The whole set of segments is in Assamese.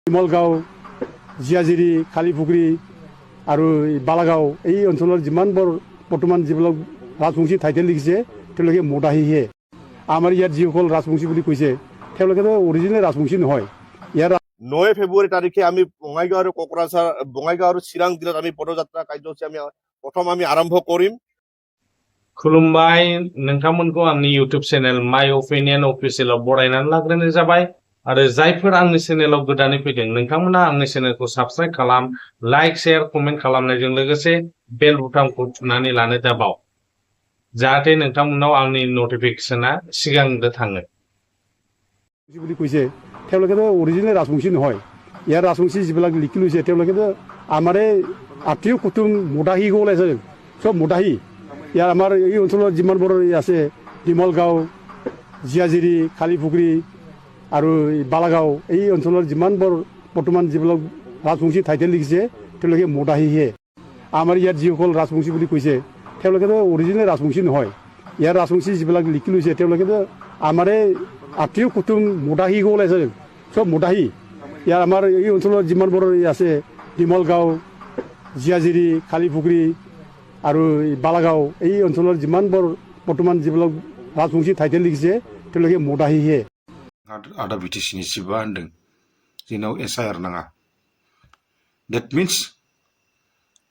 শিমলগাঁও জিয়াজিৰি খালিপুখুৰী আৰু বালাগাঁও এই অঞ্চলৰ যিমানবোৰ বৰ্তমান যিবিলাক ৰাজবংশী টাইটেল লিখিছে তেওঁলোকে মদাহীহে আমাৰ ইয়াত যিসকল ৰাজবংশী বুলি কৈছে তেওঁলোকেতো অৰিজিনেল ৰাজবংশী নহয়। ইয়াৰ 9 ফেব্ৰুৱাৰী তাৰিখে আমি বঙাইগাঁও আৰু কোকৰাঝাৰ বঙাইগাঁও আৰু চিৰাং জিলাত আমি পদযাত্ৰা কাৰ্যসূচী প্ৰথম আৰম্ভ কৰিম। खुलुमबाय नोंथांमोनखौ आंनि इउट्युब चेनेल माय अपिनियन अफिसियेलाव बरायनानै लाग्रोनाय जाबाय आरो जायफोर आंनि चेनेलाव गोदानै फैदों नोंथांमोना आंनि चेनेलखौ साबस्क्राइब खालाम, लाइक शेयार कमेन्ट खालामनायजों लोगोसे बेल बुटामखौ थुनानै लानो दाबाव जाहाथे नोंथांमोननाव आंनि नटिफिकेशना सिगांग्रो थाङो। বুলি কৈছে তেওঁলোকেতো অৰিজিনেল ৰাজবংশী নহয়। ইয়াৰ ৰাজবংশী যিবিলাক লিখি লৈছে তেওঁলোকেতো আমাৰে আত্মীয় কুটুম মদাহী ওলাইছে, চব মদাহী। ইয়াৰ আমাৰ এই অঞ্চলত যিমানবোৰ আছে শিমলগাঁও জিয়াজিৰি খালিপুখুৰী আৰু বালাগাঁও এই অঞ্চলৰ যিমানবোৰ বৰ্তমান যিবিলাক ৰাজবংশী টাইটেল লিখিছে তেওঁলোকে মদাহীহে। আমাৰ ইয়াত যিসকল ৰাজবংশী বুলি কৈছে তেওঁলোকেতো অৰিজিনেল ৰাজবংশী নহয়। ইয়াৰ ৰাজবংশী যিবিলাক লিখি লৈছে তেওঁলোকেতো আমাৰে আত্মীয় কুটুম মদাহী ওলাইছে, চব মদাহী। ইয়াৰ আমাৰ এই অঞ্চলত যিমানবোৰ আছে শিমলগাঁও জিয়াজিৰি খালিপুখুৰী আৰু বালাগাঁও এই অঞ্চলৰ যিমানবোৰ বৰ্তমান যিবিলাক ৰাজবংশী টাইটেল লিখিছে তেওঁলোকে মদাহীহে। आदा बिटिसिनि सिबा होनदों जोंनाव एसआइआर नाङा। डेट मिन्स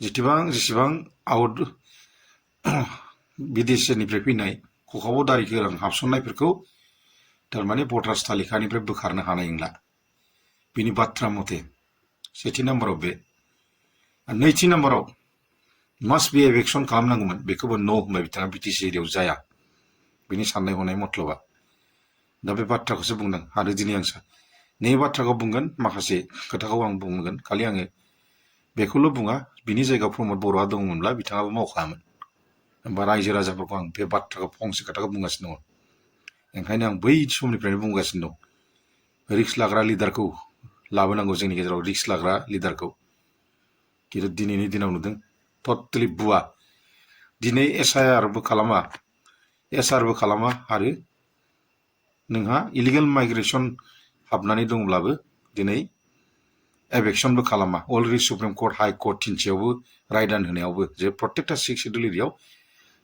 जेसेबां आउट बिदेशनिफ्राय फैनाय खखाबाव दारि गोरां हाबसननायफोरखौ थारमाने भटार्स तालिकानिफ्राय बोखारनो हानाय नंला। बिनि बाथ्रा मथे सेथि नाम्बाराव बे। नैथि नाम्बाराव मास्ट बि एभेक्सन खालामनांगौमोन, बेखौबो न' होनबाय बिथाङा बिटिसि एरियायाव जाया। बिनि साननाय हनाय मत्लबा दा बे बाथ्राखौसो बुंदों आरो दिनै आं नै बाथ्राखौ बुंगोन, माखासे खोथाखौ आं बुंगोन। खालि आङो बेखौल' बुङा, बिनि जायगायाव प्रमद बर'आ दङमोनब्ला बिथाङाबो मावखायामोन। होमबा रायजो राजाफोरखौ आं बे बाथ्राखौ फंसे खोथाखौ बुंगासिनो दङ। ओंखायनो आं बै समनिफ्रायनो बुंगासिनो दं रिक्स लाग्रा लिडारखौ लाबोनांगौ, जोंनि गेजेराव रिक्स लाग्रा लिडारखौ। खिन्थु दिनैनि दिनाव नुदों टटेलि बुवा। दिनै एसआइआरबो खालामा आरो नोंहा इलिगेल माइग्रेसन हाबनानै दंब्लाबो दिनै एभेक्सनबो खालामा। Already supreme court high court थिनसेयावबो रायदान होनायावबो जे प्रत्येकटा 6 शेड्युल एरियायाव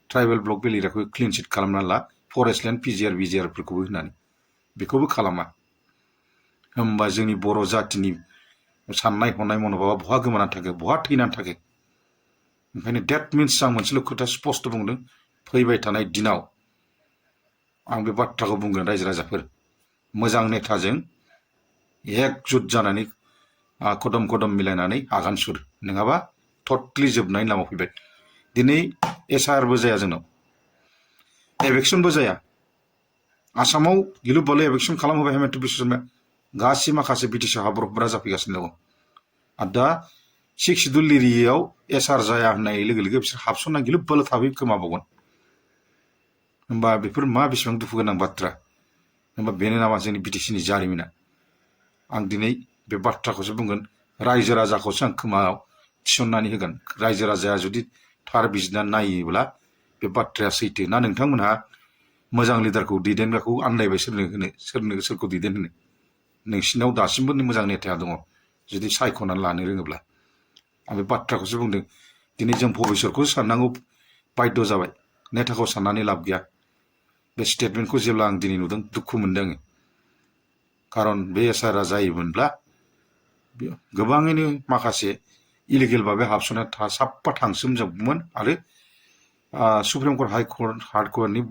ट्राइबेल ब्लक बेल एरियाखौ क्लिन चिट खालामना ला, फरेस्ट लेन्ड पिजिआर बिजिआरफोरखौबो होनानै बेखौबो खालामा। होमबा जोंनि बर' जातिनि साननाय हनाय मनोभाबा बहा गोमानानै थाखो, बहा थैनानै थाखो? ओंखायनो डेट मिन्स आं मोनसेल' खोथा स्पष्ट बुंदों, फैबाय थानाय दिनाव आं बे बाथ्राखौ बुंगोन, रायजो राजाफोर मोजां नेताजों एकजुट जानानै कदम मिलायनानै आगान सुर, नङाबा टटेलि जोबनायनि लामायाव फैबाय। दिनै एसआइआरबो जाया, जोंनाव एभेक्सनबो जाया। आसामाव गिलु बालु एभेक्सन खालामहोबाय हेमन्त बिश्व शर्माया, गासै माखासे बिटिसि हाब्रबग्रा जाफैगासिनो दङ। आरो दा 6 शेड्युल एरियायाव एसआर जाया होननाय लोगो लोगो बिसोर हाबसनना गिलु बालु थाबै खोमाबावगोन। होमबा बेफोर मा बेसेबां दुखु गोनां बाथ्रा। होमबा बेनो नामा जोंनि बिटिसिनि जारिमिना? आं दिनै बे बाथ्राखौसो बुंगोन, रायजो राजाखौसो आं खोमायाव थिसननानै होगोन। रायजो राजाया जुदि थार बिजिरनानै नायोब्ला बे बाथ्राया सैथो ना नोंथांमोनहा मोजां लिडारखौ दैदेनग्राखौ आन्दायबाय सोरखौ दैदेनहोनो? नोंसिनाव दासिमबो मोजां नेताया दङ जुदि सायख'नानै लानो रोङोब्ला। आं बे बाथ्राखौसो बुंदों। दिनै जों भबिष्यतखौ साननांगौ बाध्य जाबाय, नेताखौ साननानै लाब गैया। बे स्टेटमेन्टखौ जेब्ला आं दिनै नुदों दुखु मोनदों आङो। खारन बे एसआइआरआ जायोमोनब्ला गोबाङैनो माखासे इलिगेल भाबै हाबसननाया साफ्फा थांसोमजोबगौमोन आरो सुप्रिम कर्ट हाइ कर्टनि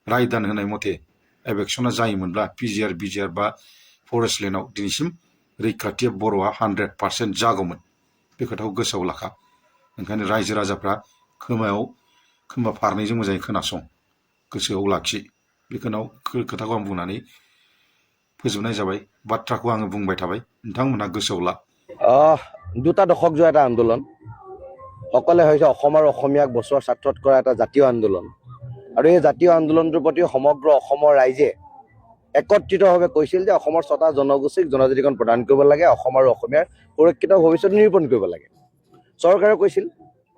रायदान होनाय मथे एभेक्सना जायोमोनब्ला पिजिआर बिजिआर बा फरेस्ट लेन्डआव दिनैसिम रैखाथिया बर'आ 100% जागौमोन। बे खोथाखौ गोसोआव लाखा। ओंखायनो रायजो राजाफ्रा खोमा फारनैजों मोजाङै खोनासं, गोसोआव लाखि। बे खोथाखौ आं बुंनानै फोजोबनाय जाबाय। बाथ्राखौ आङो बुंबाय थाबाय, नोंथांमोनहा गोसोआव ला। 2টা দশক যোৱা এটা আন্দোলন, সকলে হৈছে অসম আৰু অসমীয়াক বচোৱাৰ স্বাৰ্থত কৰা এটা জাতীয় আন্দোলন। আৰু এই জাতীয় আন্দোলনটোৰ প্ৰতি সমগ্ৰ অসমৰ ৰাইজে একত্ৰিতভাৱে কৈছিল যে অসমৰ 6টা জনগোষ্ঠীক জনজাতিকৰণ প্ৰদান কৰিব লাগে, অসম আৰু অসমীয়াৰ সুৰক্ষিত ভৱিষ্যত নিৰূপণ কৰিব লাগে। চৰকাৰে কৈছিল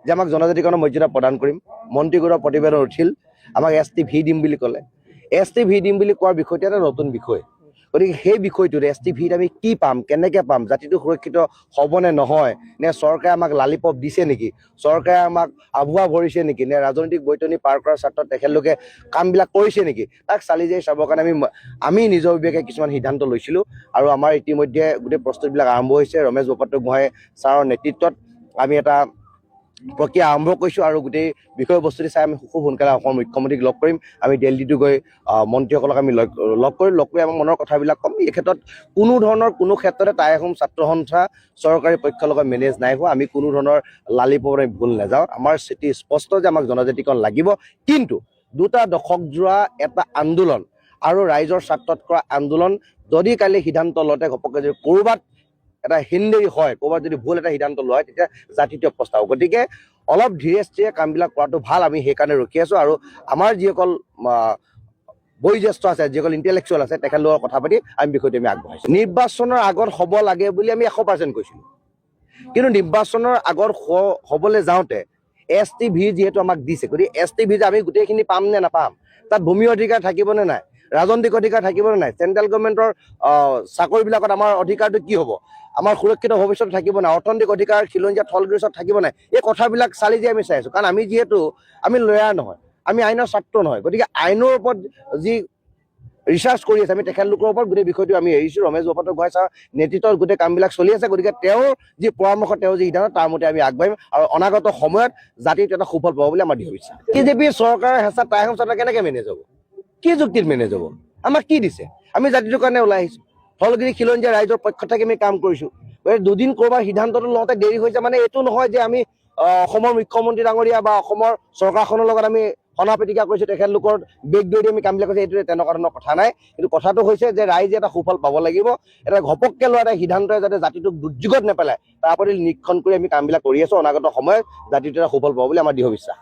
যে আমাক জনজাতিকৰণৰ মৰ্যাদা প্ৰদান কৰিম। মন্ত্ৰীগৃহৰ প্ৰতিবেদন উঠিল, আমাক ST V দিম বুলি ক'লে। ST V দিম বুলি কোৱাৰ বিষয়টো এটা নতুন বিষয়। গতিকে সেই বিষয়টোত STVত আমি কি পাম, কেনেকৈ পাম, জাতিটো সুৰক্ষিত হ'বনে নহয়, নে চৰকাৰে আমাক লালিপপ দিছে নেকি, চৰকাৰে আমাক আভুৱা ভৰিছে নেকি, নে ৰাজনৈতিক বৈতৰণি পাৰ কৰাৰ স্বাৰ্থত তেখেতলোকে কামবিলাক কৰিছে নেকি, তাক চালি জাৰি চাবৰ কাৰণে আমি নিজৰ বিবেকে কিছুমান সিদ্ধান্ত লৈছিলোঁ। আৰু আমাৰ ইতিমধ্যে গোটেই প্ৰস্তুতিবিলাক আৰম্ভ হৈছে। ৰমেশ বৰপাত্ৰ গোহাঁই ছাৰৰ নেতৃত্বত আমি এটা প্ৰক্ৰিয়া আৰম্ভ কৰিছোঁ আৰু গোটেই বিষয়বস্তুটো চাই আমি খুব সোনকালে অসমৰ মুখ্যমন্ত্ৰীক লগ কৰিম। আমি দিল্লীতো গৈ মন্ত্ৰীসকলক আমি লগ কৰি আমাৰ মনৰ কথাবিলাক ক'ম। এই ক্ষেত্ৰত কোনো ক্ষেত্ৰতে টাই আহোম ছাত্ৰ সন্থা চৰকাৰী পক্ষৰ লগত মেনেজ নাই হোৱা। আমি কোনো ধৰণৰ লালিপৰে ভুল নাযাওঁ। আমাৰ স্থিতি স্পষ্ট যে আমাক জনজাতিকৰণ লাগিব, কিন্তু 2টা দশক যোৱা এটা আন্দোলন আৰু ৰাইজৰ স্বাৰ্থত কৰা আন্দোলন যদি কালি সিদ্ধান্ত লওঁতে ঘপককৈ যদি ক'ৰবাত এটা হিন্দেৰি হয়, ক'ৰবাত যদি ভুল এটা সিদ্ধান্ত লোৱা হয়, তেতিয়া জাতিটোৱে পস্তাব। গতিকে অলপ ধীৰে স্থিৰে কামবিলাক কৰাটো ভাল। আমি সেইকাৰণে ৰখি আছোঁ আৰু আমাৰ যিসকল বয়োজ্যেষ্ঠ আছে, যিসকল ইণ্টেলেকচুৱেল আছে, তেখেতলোকৰ কথা পাতি আমি বিষয়টো আমি আগবঢ়াইছোঁ। নিৰ্বাচনৰ আগত হ'ব লাগে বুলি আমি 100% কৈছিলোঁ, কিন্তু নিৰ্বাচনৰ আগত হ'বলৈ যাওঁতে STV যিহেতু আমাক দিছে, গতিকে STV যে আমি গোটেইখিনি পাম নে নাপাম, তাত ভূমি অধিকাৰ থাকিবনে নাই, ৰাজনৈতিক অধিকাৰ থাকিবনে নাই, চেণ্ট্ৰেল গভৰ্ণমেণ্টৰ চাকৰিবিলাকত আমাৰ অধিকাৰটো কি হ'ব, আমাৰ সুৰক্ষিত ভৱিষ্যত থাকিব নাই, অৰ্থনৈতিক অধিকাৰ খিলঞ্জীয়া থলগুৰিচত থাকিব নাই, এই কথাবিলাক চালি যে আমি চাই আছোঁ। কাৰণ আমি যিহেতু লয়াৰ নহয়, আমি আইনৰ ছাত্ৰ নহয়, গতিকে আইনৰ ওপৰত যি ৰিচাৰ্চ কৰি আছে আমি তেখেতলোকৰ ওপৰত গোটেই বিষয়টো আমি এৰিছোঁ। ৰমেশ বৰপাত্ৰ গোহাঁই ছাৰৰ নেতৃত্বত গোটেই কামবিলাক চলি আছে। গতিকে তেওঁৰ যি পৰামৰ্শ, তেওঁৰ যি সিদ্ধান্ত, তাৰ মতে আমি আগবাঢ়িম আৰু অনাগত সময়ত জাতিটো এটা সুফল পাব বুলি আমাৰ দৃঢ় বিশ্বাস। BJP চৰকাৰৰ হেঁচাত টাই আহোম চৰকাৰ কেনেকৈ মেনেজ হ'ব, কি যুক্তিত মেনেজ হ'ব, আমাক কি দিছে? আমি জাতিটোৰ কাৰণে ওলাই আহিছোঁ, ধলগিৰি খিলঞ্জীয়া ৰাইজৰ পক্ষত থাকি আমি কাম কৰিছোঁ। দুদিন ক'ৰবাৰ সিদ্ধান্তটো লওঁতে দেৰি হৈছে মানে এইটো নহয় যে আমি অসমৰ মুখ্যমন্ত্ৰী ডাঙৰীয়া বা অসমৰ চৰকাৰখনৰ লগত আমি সনা পিটিকা কৰিছোঁ, তেখেতলোকৰ বেগ দৌৰি আমি কামবিলাক কৰিছোঁ, এইটো তেনেকুৱা ধৰণৰ কথা নাই। কিন্তু কথাটো হৈছে যে ৰাইজে এটা সুফল পাব লাগিব। এটা ঘপককৈ লোৱা এটা সিদ্ধান্তই যাতে জাতিটোক দুৰ্যোগত নেপেলায়, তাৰ প্ৰতি নিৰীক্ষণ কৰি আমি কামবিলাক কৰি আছোঁ। অনাগত সময়ত জাতিটো এটা সুফল পাব বুলি আমাৰ দৃঢ় বিশ্বাস।